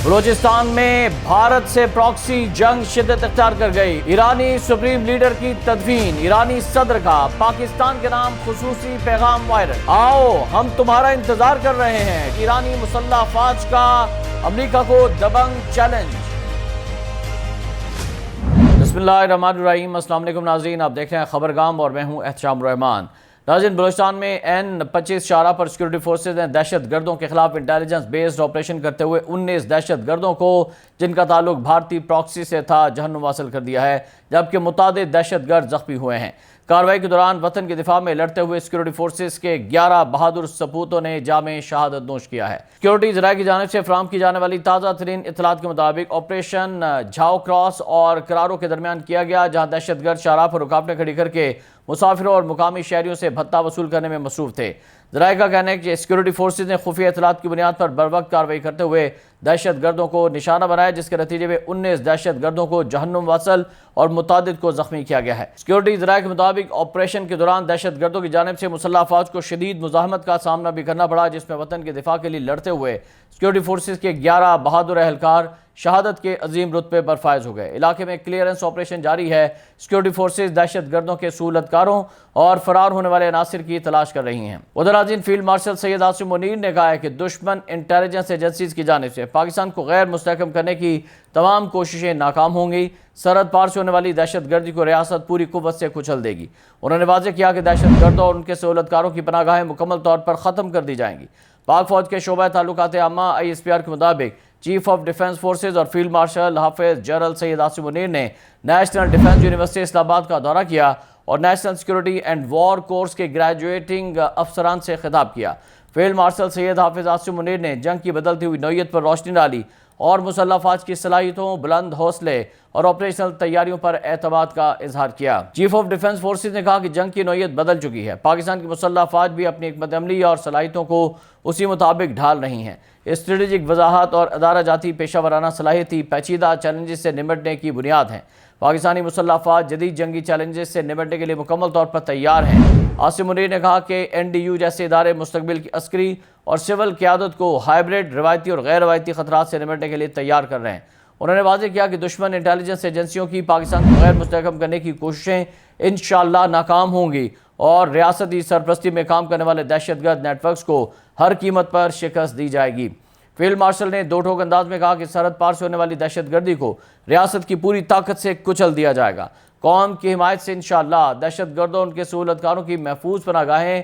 بلوچستان میں بھارت سے پراکسی جنگ شدت اختیار کر گئی۔ ایرانی سپریم لیڈر کی تدفین، ایرانی صدر کا پاکستان کے نام خصوصی پیغام وائرل۔ آؤ ہم تمہارا انتظار کر رہے ہیں، ایرانی مسلح افواج کا امریکہ کو دبنگ چیلنج۔ بسم اللہ الرحمن الرحیم، السلام علیکم ناظرین، آپ دیکھ رہے ہیں خبرگام اور میں ہوں احتشام الرحمان۔ ناظرین، بلوچستان میں N25 شاہراہ پر سیکورٹی فورسز نے دہشت گردوں کے خلاف انٹیلیجنس بیسڈ آپریشن کرتے ہوئے 19 دہشت گردوں کو جن کا تعلق بھارتی پراکسی سے تھا جہنم واصل کر دیا ہے، جبکہ متعدد دہشت گرد زخمی ہوئے ہیں۔ کارروائی کے دوران وطن کے دفاع میں لڑتے ہوئے سیکورٹی فورسز کے 11 بہادر سپوتوں نے جام شہادت نوش کیا ہے۔ سیکورٹی ذرائع کی جانب سے فراہم کی جانے والی تازہ ترین اطلاعات کے مطابق آپریشن جھاؤ کراس اور کرارو کے درمیان کیا گیا، جہاں دہشت گرد شاہراہ پر رکاوٹیں کھڑی کر کے مسافروں اور مقامی شہریوں سے بھتہ وصول کرنے میں مصروف تھے۔ ذرائع کا کہنا ہے کہ سیکورٹی فورسز نے خفیہ اطلاعات کی بنیاد پر بروقت کارروائی کرتے ہوئے دہشت گردوں کو نشانہ بنایا، جس کے نتیجے میں 19 دہشت گردوں کو جہنم واصل اور متعدد کو زخمی کیا گیا ہے۔ سیکورٹی ذرائع کے مطابق آپریشن کے دوران دہشت گردوں کی جانب سے مسلح افواج کو شدید مزاحمت کا سامنا بھی کرنا پڑا، جس میں وطن کے دفاع کے لیے لڑتے ہوئے سیکورٹی فورسز کے 11 بہادر اہلکار شہادت کے عظیم رتبے پر فائز ہو گئے۔ علاقے میں کلیئرنس آپریشن جاری ہے۔ سیکورٹی فورسز دہشت گردوں کے سہولتکاروں اور فرار ہونے والے عناصر کی تلاش کر رہی ہیں۔ ادھر ناظرین، فیلڈ مارشل سید عاصم منیر نے کہا ہے کہ دشمن انٹیلیجنس ایجنسیز کی جانب سے پاکستان کو غیر مستحکم کرنے کی تمام کوششیں ناکام ہوں گی۔ سرحد پار سے ہونے والی دہشت گردی کو ریاست پوری قوت سے کچل دے گی۔ انہوں نے واضح کیا کہ دہشت گردوں اور ان کے سہولتکاروں کی پناہ گاہیں مکمل طور پر ختم کر دی جائیں گی۔ پاک فوج کے شعبہ تعلقات عامہ ISPR کے مطابق چیف آف ڈیفنس فورسز اور فیلڈ مارشل حافظ جنرل سید عاصم منیر نے نیشنل ڈیفنس یونیورسٹی اسلام آباد کا دورہ کیا اور national security and war course کے گریجویٹنگ افسران سے خطاب کیا۔ فیلڈ مارشل سید حافظ عاصم منیر نے جنگ کی بدلتی ہوئی نوعیت پر روشنی ڈالی اور مسلح افواج کی صلاحیتوں، بلند حوصلے اور آپریشنل تیاریوں پر اعتماد کا اظہار کیا۔ چیف آف ڈیفنس فورسز نے کہا کہ جنگ کی نوعیت بدل چکی ہے، پاکستان کی مسلح افواج بھی اپنی حکمت عملی اور صلاحیتوں کو اسی مطابق ڈھال رہی ہیں۔ اسٹریٹجک وضاحت اور ادارہ جاتی پیشہ ورانہ صلاحیتی پیچیدہ چیلنجز سے نمٹنے کی بنیاد ہیں۔ پاکستانی مسلح افواج جدید جنگی چیلنجز سے نمٹنے کے لیے مکمل طور پر تیار ہیں۔ عاصم منیر نے کہا کہ NDU جیسے ادارے مستقبل کی عسکری اور سول قیادت کو ہائبرڈ، روایتی اور غیر روایتی خطرات سے نمٹنے کے لیے تیار کر رہے ہیں۔ انہوں نے واضح کیا کہ دشمن انٹیلیجنس ایجنسیوں کی پاکستان کو غیر مستحکم کرنے کی کوششیں انشاءاللہ ناکام ہوں گی اور ریاستی سرپرستی میں کام کرنے والے دہشت گرد نیٹ ورکس کو ہر قیمت پر شکست دی جائے گی۔ فیلڈ مارشل نے دو ٹوک انداز میں کہا کہ سرحد پار سے ہونے والی دہشت گردی کو ریاست کی پوری طاقت سے کچل دیا جائے گا۔ قوم کی حمایت سے انشاءاللہ دہشت گردوں اور ان کے سہولتکاروں کی محفوظ پناہ گاہیں،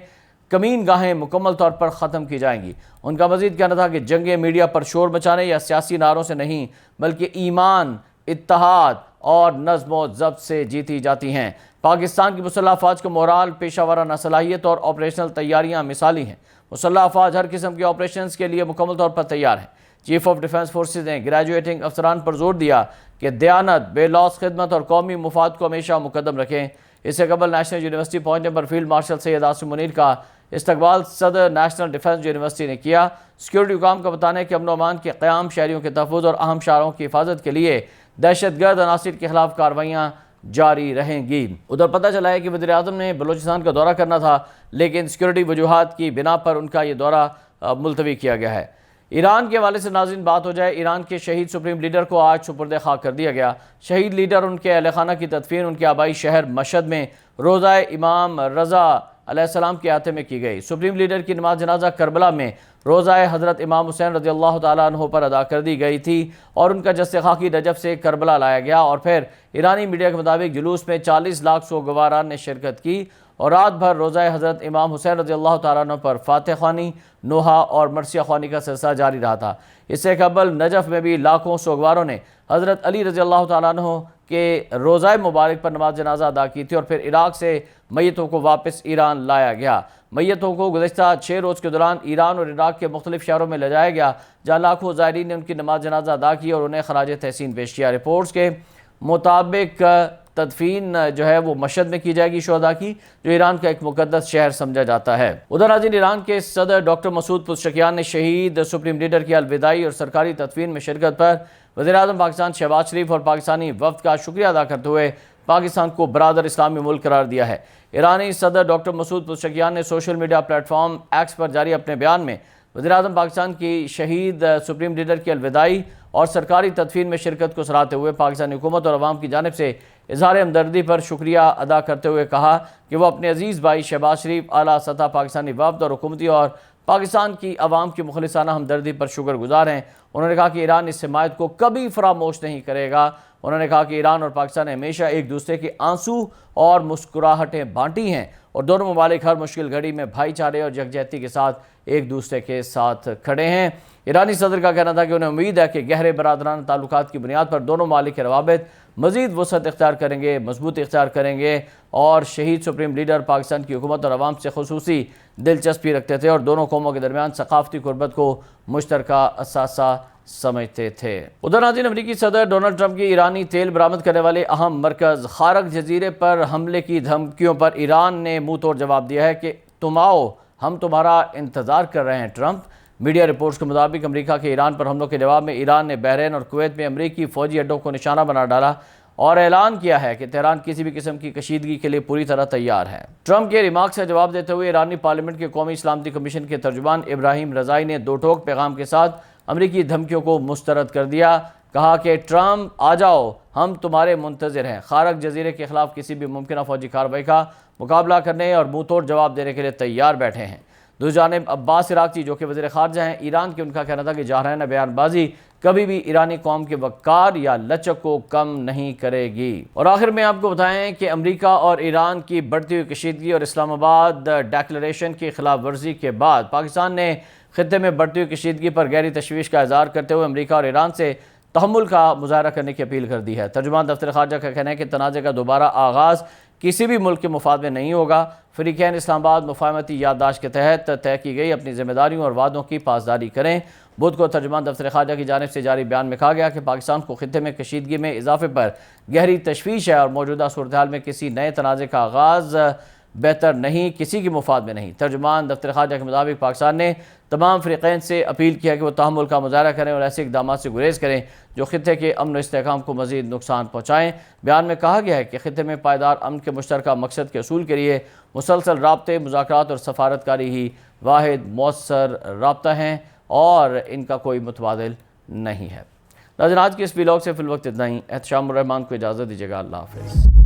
کمین گاہیں مکمل طور پر ختم کی جائیں گی۔ ان کا مزید کہنا تھا کہ جنگیں میڈیا پر شور مچانے یا سیاسی نعروں سے نہیں، بلکہ ایمان، اتحاد اور نظم و ضبط سے جیتی جاتی ہیں۔ پاکستان کی مسلح افواج کا مورال، پیشہ ورانہ صلاحیت اور آپریشنل تیاریاں مثالی ہیں۔ مسلح افواج ہر قسم کے آپریشنز کے لیے مکمل طور پر تیار ہیں۔ چیف آف ڈیفنس فورسز نے گریجویٹنگ افسران پر زور دیا کہ دیانت، بے لوث خدمت اور قومی مفاد کو ہمیشہ مقدم رکھیں۔ اس سے قبل نیشنل یونیورسٹی پہنچنے پر فیلڈ مارشل سید عاصم منیر کا استقبال صدر نیشنل ڈیفنس یونیورسٹی نے کیا۔ سیکورٹی حکام کا بتانا ہے کہ امن و امان کے قیام، شہریوں کے تحفظ اور اہم شاہراہوں کی حفاظت کے لیے دہشت گرد عناصر کے خلاف کارروائیاں جاری رہیں گی۔ ادھر پتہ چلا ہے کہ وزیر اعظم نے بلوچستان کا دورہ کرنا تھا، لیکن سیکورٹی وجوہات کی بنا پر ان کا یہ دورہ ملتوی کیا گیا ہے۔ ایران کے حوالے سے ناظرین بات ہو جائے، ایران کے شہید سپریم لیڈر کو آج سپرد خاک کر دیا گیا۔ شہید لیڈر ان کے اہل خانہ کی تدفین ان کے آبائی شہر مشہد میں روضہ امام رضا علیہ السلام کے احاطے میں کی گئی۔ سپریم لیڈر کی نماز جنازہ کربلا میں روضہ حضرت امام حسین رضی اللہ تعالیٰ عنہ پر ادا کر دی گئی تھی اور ان کا جسد خاکی نجف سے کربلا لایا گیا اور پھر ایرانی میڈیا کے مطابق جلوس میں 40 لاکھ سوگواران نے شرکت کی اور رات بھر روضہ حضرت امام حسین رضی اللہ تعالیٰ عنہ پر فاتح خوانی، نوحہ اور مرثیہ خوانی کا سلسلہ جاری رہا تھا۔ اس سے قبل نجف میں بھی لاکھوں سوگواروں نے حضرت علی رضی اللہ تعالیٰ عنہ کے روضہ مبارک پر نماز جنازہ ادا کی تھی اور پھر عراق سے میتوں کو واپس ایران لایا گیا۔ میتوں کو گزشتہ 6 روز کے دوران ایران اور عراق کے مختلف شہروں میں لے جایا گیا، جہاں لاکھوں زائرین نے ان کی نماز جنازہ ادا کی اور انہیں خراج تحسین پیش کیا۔ رپورٹس کے مطابق تدفین جو ہے وہ مشہد میں کی جائے گی شہداء کی، جو ایران کا ایک مقدس شہر سمجھا جاتا ہے۔ ادھر ناظرین، ایران کے صدر ڈاکٹر مسعود پزشکیان نے شہید سپریم لیڈر کی الوداعی اور سرکاری تدفین میں شرکت پر وزیر اعظم پاکستان شہباز شریف اور پاکستانی وفد کا شکریہ ادا کرتے ہوئے پاکستان کو برادر اسلامی ملک قرار دیا ہے۔ ایرانی صدر ڈاکٹر مسعود پزشکیان نے social media platform X پر جاری اپنے بیان میں وزیراعظم پاکستان کی شہید سپریم لیڈر کی الوداعی اور سرکاری تدفین میں شرکت کو سراہتے ہوئے پاکستانی حکومت اور عوام کی جانب سے اظہار ہمدردی پر شکریہ ادا کرتے ہوئے کہا کہ وہ اپنے عزیز بھائی شہباز شریف اعلیٰ سطح پاکستانی وفد اور حکومتی اور پاکستان کی عوام کی مخلصانہ ہمدردی پر شکر گزار ہیں۔ انہوں نے کہا کہ ایران اس حمایت کو کبھی فراموش نہیں کرے گا۔ انہوں نے کہا کہ ایران اور پاکستان نے ہمیشہ ایک دوسرے کے آنسو اور مسکراہٹیں بانٹی ہیں اور دونوں ممالک ہر مشکل گھڑی میں بھائی چارے اور یکجہتی کے ساتھ ایک دوسرے کے ساتھ کھڑے ہیں۔ ایرانی صدر کا کہنا تھا کہ انہیں امید ہے کہ گہرے برادرانہ تعلقات کی بنیاد پر دونوں ممالک کے روابط مزید وسعت اختیار کریں گے، مضبوطی اختیار کریں گے، اور شہید سپریم لیڈر پاکستان کی حکومت اور عوام سے خصوصی دلچسپی رکھتے تھے اور دونوں قوموں کے درمیان ثقافتی قربت کو مشترکہ اثاثہ سمجھتے تھے۔ ادھر ناظرین، امریکی صدر ڈونلڈ ٹرمپ کی ایرانی تیل برآمد کرنے والے اہم مرکز خارق جزیرے پر حملے کی دھمکیوں پر ایران نے منہ توڑ جواب دیا ہے کہ تم آؤ، ہم تمہارا انتظار کر رہے ہیں۔ ٹرمپ میڈیا رپورٹس کے مطابق امریکہ کے ایران پر حملوں کے جواب میں ایران نے بحرین اور کویت میں امریکی فوجی اڈوں کو نشانہ بنا ڈالا اور اعلان کیا ہے کہ تہران کسی بھی قسم کی کشیدگی کے لیے پوری طرح تیار ہے۔ ٹرمپ کے ریمارکس کا جواب دیتے ہوئے ایرانی پارلیمنٹ کے قومی سلامتی کمیشن کے ترجمان ابراہیم رضائی نے دو ٹوک پیغام کے ساتھ امریکی دھمکیوں کو مسترد کر دیا۔ کہا کہ ٹرمپ آ جاؤ، ہم تمہارے منتظر ہیں، خارق جزیرے کے خلاف کسی بھی ممکنہ فوجی کارروائی کا مقابلہ کرنے اور منہ توڑ جواب دینے کے لیے تیار بیٹھے ہیں۔ دوسری جانب عباس عراقچی جو کہ وزیر خارجہ ہیں ایران کے، ان کا کہنا تھا کہ جارحانہ بیان بازی کبھی بھی ایرانی قوم کے وقار یا لچک کو کم نہیں کرے گی۔ اور آخر میں آپ کو بتائیں کہ امریکہ اور ایران کی بڑھتی ہوئی کشیدگی اور اسلام آباد ڈیکلریشن کی خلاف ورزی کے بعد پاکستان نے خطے میں بڑھتی ہوئی کشیدگی پر گہری تشویش کا اظہار کرتے ہوئے امریکہ اور ایران سے تحمل کا مظاہرہ کرنے کی اپیل کر دی ہے۔ ترجمان دفتر خارجہ کا کہنا ہے کہ تنازع کا دوبارہ آغاز کسی بھی ملک کے مفاد میں نہیں ہوگا۔ فریقین اسلام آباد مفاہمتی یادداشت کے تحت طے کی گئی اپنی ذمہ داریوں اور وعدوں کی پاسداری کریں۔ بدھ کو ترجمان دفتر خارجہ کی جانب سے جاری بیان میں کہا گیا کہ پاکستان کو خطے میں کشیدگی میں اضافے پر گہری تشویش ہے اور موجودہ صورتحال میں کسی نئے تنازع کا آغاز بہتر نہیں، کسی کے مفاد میں نہیں۔ ترجمان دفتر خارجہ کے مطابق پاکستان نے تمام فریقین سے اپیل کیا کہ وہ تحمل کا مظاہرہ کریں اور ایسے اقدامات سے گریز کریں جو خطے کے امن و استحکام کو مزید نقصان پہنچائیں۔ بیان میں کہا گیا ہے کہ خطے میں پائیدار امن کے مشترکہ مقصد کے حصول کے لیے مسلسل رابطے، مذاکرات اور سفارتکاری ہی واحد مؤثر رابطہ ہیں اور ان کا کوئی متبادل نہیں ہے۔ ناظرین، آج کے اس ویلاگ سے فی الوقت اتنا ہی۔ احتشام الرحمان کو اجازت دیجیے گا۔ اللہ حافظ۔